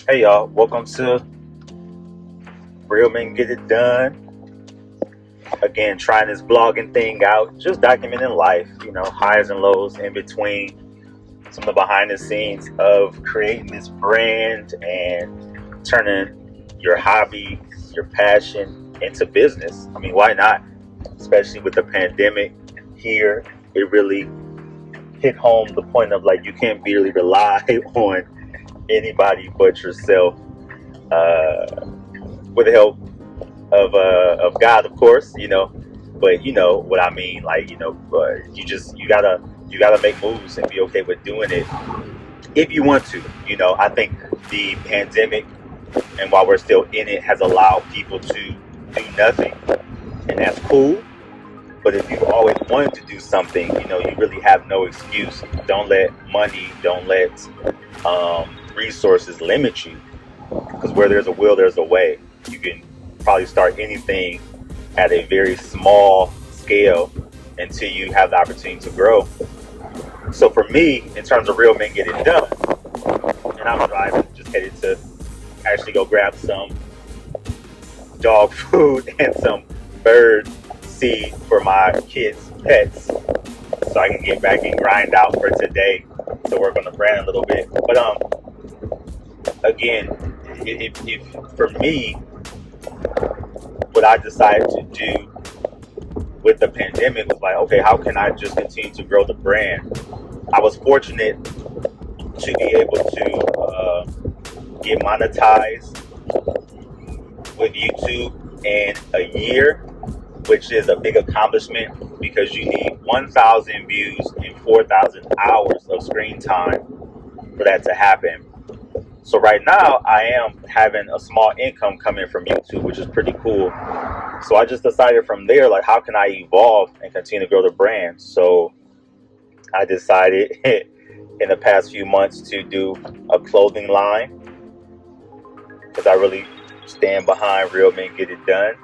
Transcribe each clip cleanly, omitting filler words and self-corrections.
Hey y'all, welcome to Real Men Get It Done. Again, trying this blogging thing out, just documenting life, highs and lows in between, some of the behind the scenes of creating this brand and turning your hobby, your passion into business. I mean, why not? Especially with the pandemic here, it really hit home the point of like you can't really rely on anybody but yourself. With the help of God, of course, but you know what I mean. Like you gotta make moves and be okay with doing it if you want to. I think the pandemic, and while we're still in it, has allowed people to do nothing, and that's cool. But if you've always wanted to do something, you really have no excuse. Don't let money, don't let resources limit you. Because where there's a will, there's a way. You can probably start anything at a very small scale until you have the opportunity to grow. So for me, in terms of Real Men Get It Done, and I'm driving, just headed to actually go grab some dog food and some bird seed for my kids' pets, so I can get back and grind out for today to work on the brand a little bit. But again, if for me, what I decided to do with the pandemic was like, okay, how can I just continue to grow the brand? I was fortunate to be able to get monetized with YouTube in a year, which is a big accomplishment because you need 1,000 views and 4,000 hours of screen time for that to happen. So right now I am having a small income coming from YouTube, which is pretty cool. So I just decided from there, like, how can I evolve and continue to grow the brand? So I decided in the past few months to do a clothing line, because I really stand behind Real Men Get It Done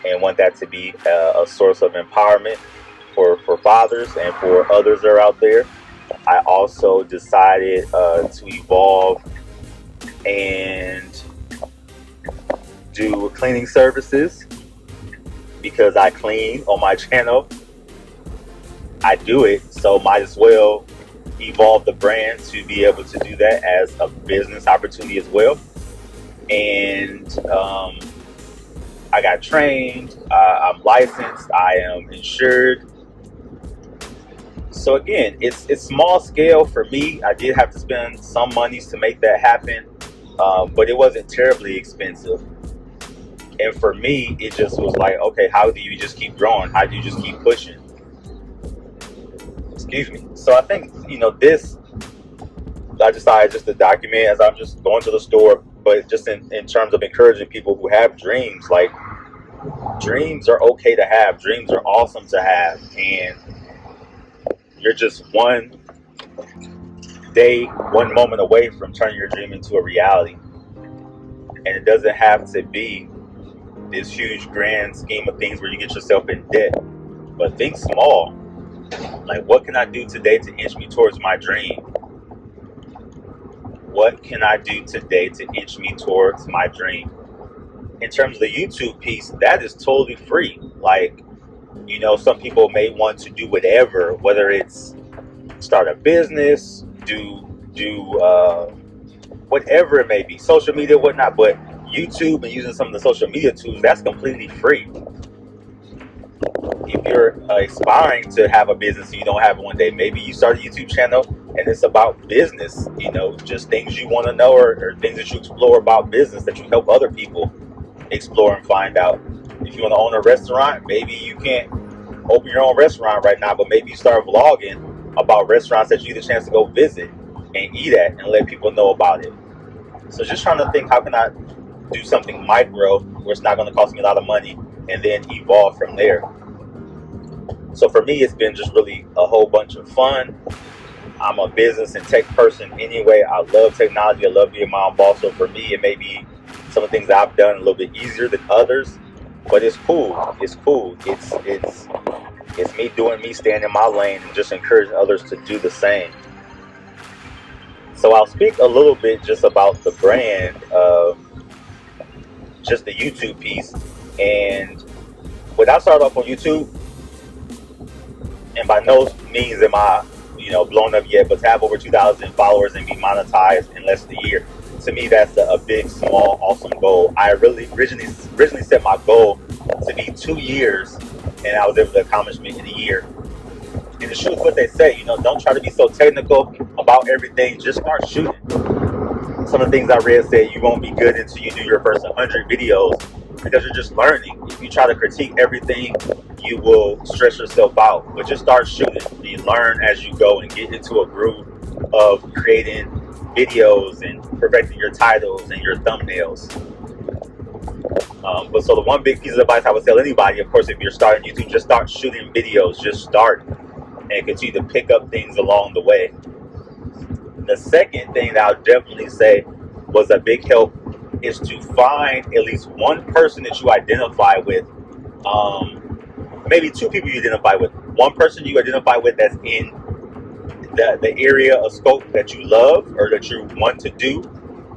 and want that to be a source of empowerment for fathers and for others that are out there. I also decided to evolve and do cleaning services, because I clean on my channel. I do it, so might as well evolve the brand to be able to do that as a business opportunity as well. And I got trained, I'm licensed, I am insured. So again, it's small scale for me. I did have to spend some monies to make that happen, but it wasn't terribly expensive. And for me, it just was like, okay, how do you just keep growing? How do you just keep pushing? Excuse me. So I think, this, I decided just to document as I'm just going to the store, but just in terms of encouraging people who have dreams. Like, dreams are okay to have. Dreams are awesome to have. And you're just one day, one moment away from turning your dream into a reality. And it doesn't have to be this huge grand scheme of things where you get yourself in debt. But think small. Like, what can I do today to inch me towards my dream? What can I do today to inch me towards my dream? In terms of the YouTube piece, that is totally free. Like, some people may want to do whatever, whether it's start a business, do whatever it may be, social media, whatnot. But YouTube and using some of the social media tools, that's completely free. If you're aspiring to have a business and you don't have it one day, maybe you start a YouTube channel and it's about business, just things you want to know, or things that you explore about business that you help other people explore and find out. If you want to own a restaurant, maybe you can't open your own restaurant right now, but maybe you start vlogging about restaurants that you get a chance to go visit and eat at and let people know about it. So just trying to think, how can I do something micro where it's not going to cost me a lot of money, and then evolve from there. So for me, it's been just really a whole bunch of fun. I'm a business and tech person anyway. I love technology. I love being my own boss. So for me, it may be some of the things I've done a little bit easier than others, but it's cool. It's cool. It's me doing me, staying in my lane, and just encouraging others to do the same. So I'll speak a little bit just about the brand of just the YouTube piece. And when I started off on YouTube, and by no means am I, blown up yet, but to have over 2,000 followers and be monetized in less than a year, to me, that's a big, small, awesome goal. I really originally set my goal to be 2 years, and I was able to accomplish it in a year. And the truth, what they say, don't try to be so technical about everything. Just start shooting. Some of the things I read said you won't be good until you do your first 100 videos because you're just learning. If you try to critique everything, you will stress yourself out. But just start shooting. You learn as you go and get into a groove of creating videos and perfecting your titles and your thumbnails. But so the one big piece of advice I would tell anybody, of course, if you're starting YouTube, just start shooting videos. Just start and continue to pick up things along the way. The second thing that I'll definitely say was a big help is to find at least one person that you identify with. Maybe two people you identify with. One person you identify with that's in the area of scope that you love or that you want to do,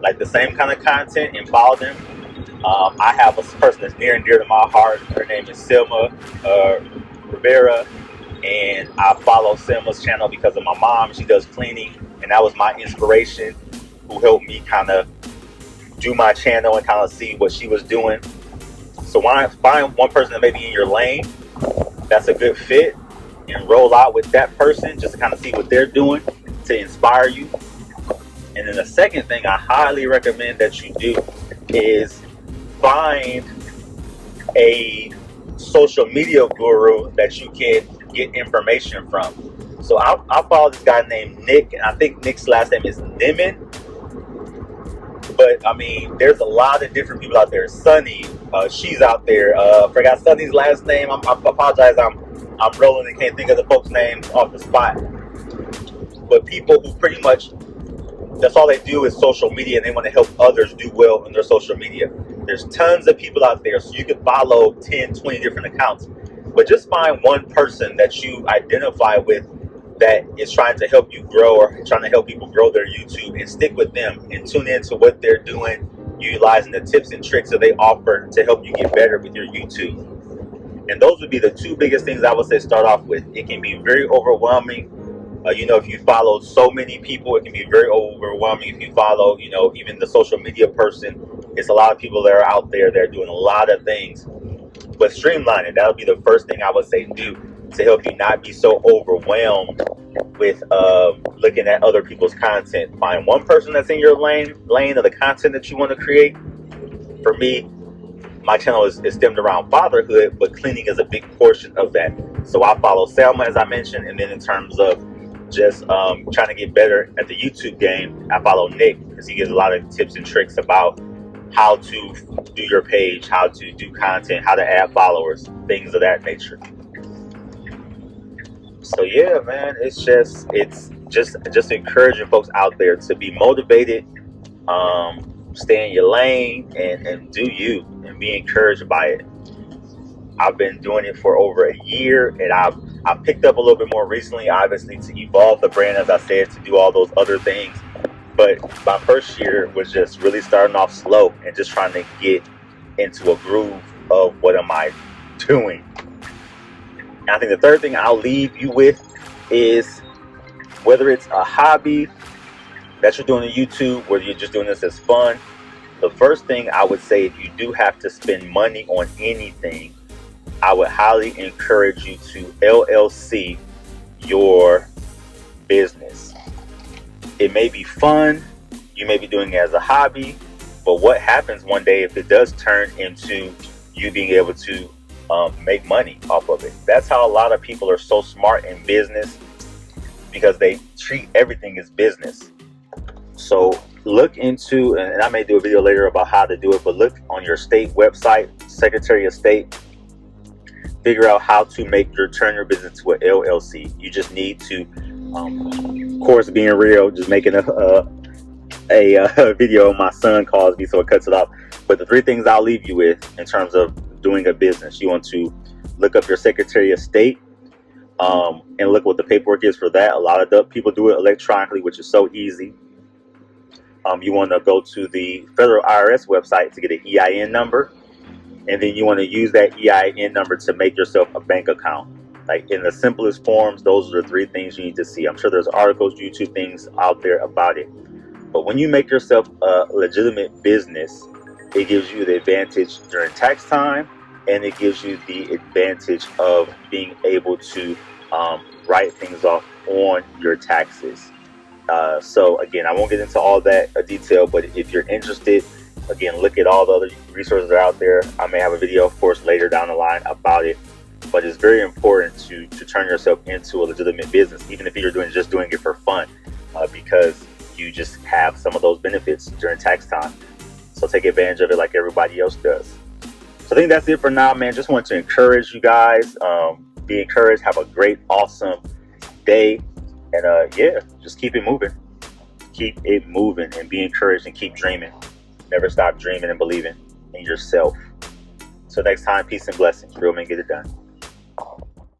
like the same kind of content, and follow them. I have a person that's near and dear to my heart. Her name is Selma Rivera, and I follow Selma's channel because of my mom. She does cleaning, and that was my inspiration, who helped me kind of do my channel and kind of see what she was doing. So when I find one person that may be in your lane, that's a good fit, and roll out with that person just to kind of see what they're doing to inspire you. And then the second thing I highly recommend that you do is find a social media guru that you can get information from. So I follow this guy named Nick, and I think Nick's last name is Niman. But I mean, there's a lot of different people out there. Sunny, she's out there. Forgot Sunny's last name. I apologize. I'm rolling and can't think of the folks' names off the spot. But people who pretty much, that's all they do is social media, and they want to help others do well in their social media. There's tons of people out there, so you can follow 10, 20 different accounts. But just find one person that you identify with that is trying to help you grow or trying to help people grow their YouTube, and stick with them and tune into what they're doing, utilizing the tips and tricks that they offer to help you get better with your YouTube. And those would be the two biggest things I would say start off with. It can be very overwhelming. If you follow so many people, it can be very overwhelming. If you follow, even the social media person, it's a lot of people that are out there that are doing a lot of things. But streamline it. That would be the first thing I would say do to help you not be so overwhelmed with looking at other people's content. Find one person that's in your lane of the content that you want to create. For me, my channel is stemmed around fatherhood, but cleaning is a big portion of that. So I follow Selma, as I mentioned, and then in terms of just trying to get better at the YouTube game, I follow Nick because he gives a lot of tips and tricks about how to do your page, how to do content, how to add followers, things of that nature. So yeah, man, it's just encouraging folks out there to be motivated, stay in your lane, and do you, and be encouraged by it. I've been doing it for over a year, and I've picked up a little bit more recently, obviously, to evolve the brand, as I said, to do all those other things. But my first year was just really starting off slow and just trying to get into a groove of what am I doing. And I think the third thing I'll leave you with is, whether it's a hobby that you're doing on YouTube, whether you're just doing this as fun, the first thing I would say, if you do have to spend money on anything, I would highly encourage you to LLC your business. It may be fun, you may be doing it as a hobby, but what happens one day if it does turn into you being able to make money off of it? That's how a lot of people are so smart in business, because they treat everything as business. So look into, and I may do a video later about how to do it, but look on your state website, Secretary of State, figure out how to turn your business to an LLC. You just need to, of course, being real, just making a video my son calls me, so it cuts it off. But the three things I'll leave you with in terms of doing a business: you want to look up your Secretary of State, and look what the paperwork is for that. A lot of people do it electronically, which is so easy. You want to go to the federal IRS website to get an EIN number. And then you want to use that EIN number to make yourself a bank account. Like in the simplest forms, those are the three things you need to see. I'm sure there's articles, YouTube things out there about it. But when you make yourself a legitimate business, it gives you the advantage during tax time, and it gives you the advantage of being able to write things off on your taxes. So again, I won't get into all that detail, but if you're interested, again, look at all the other resources that are out there. I may have a video, of course, later down the line about it. But it's very important to turn yourself into a legitimate business, even if you're just doing it for fun, because you just have some of those benefits during tax time. So take advantage of it like everybody else does. So I think that's it for now, man. Just want to encourage you guys. Be encouraged. Have a great, awesome day. And just keep it moving. Keep it moving and be encouraged and keep dreaming. Never stop dreaming and believing in yourself. So next time, peace and blessings. Real men get it done.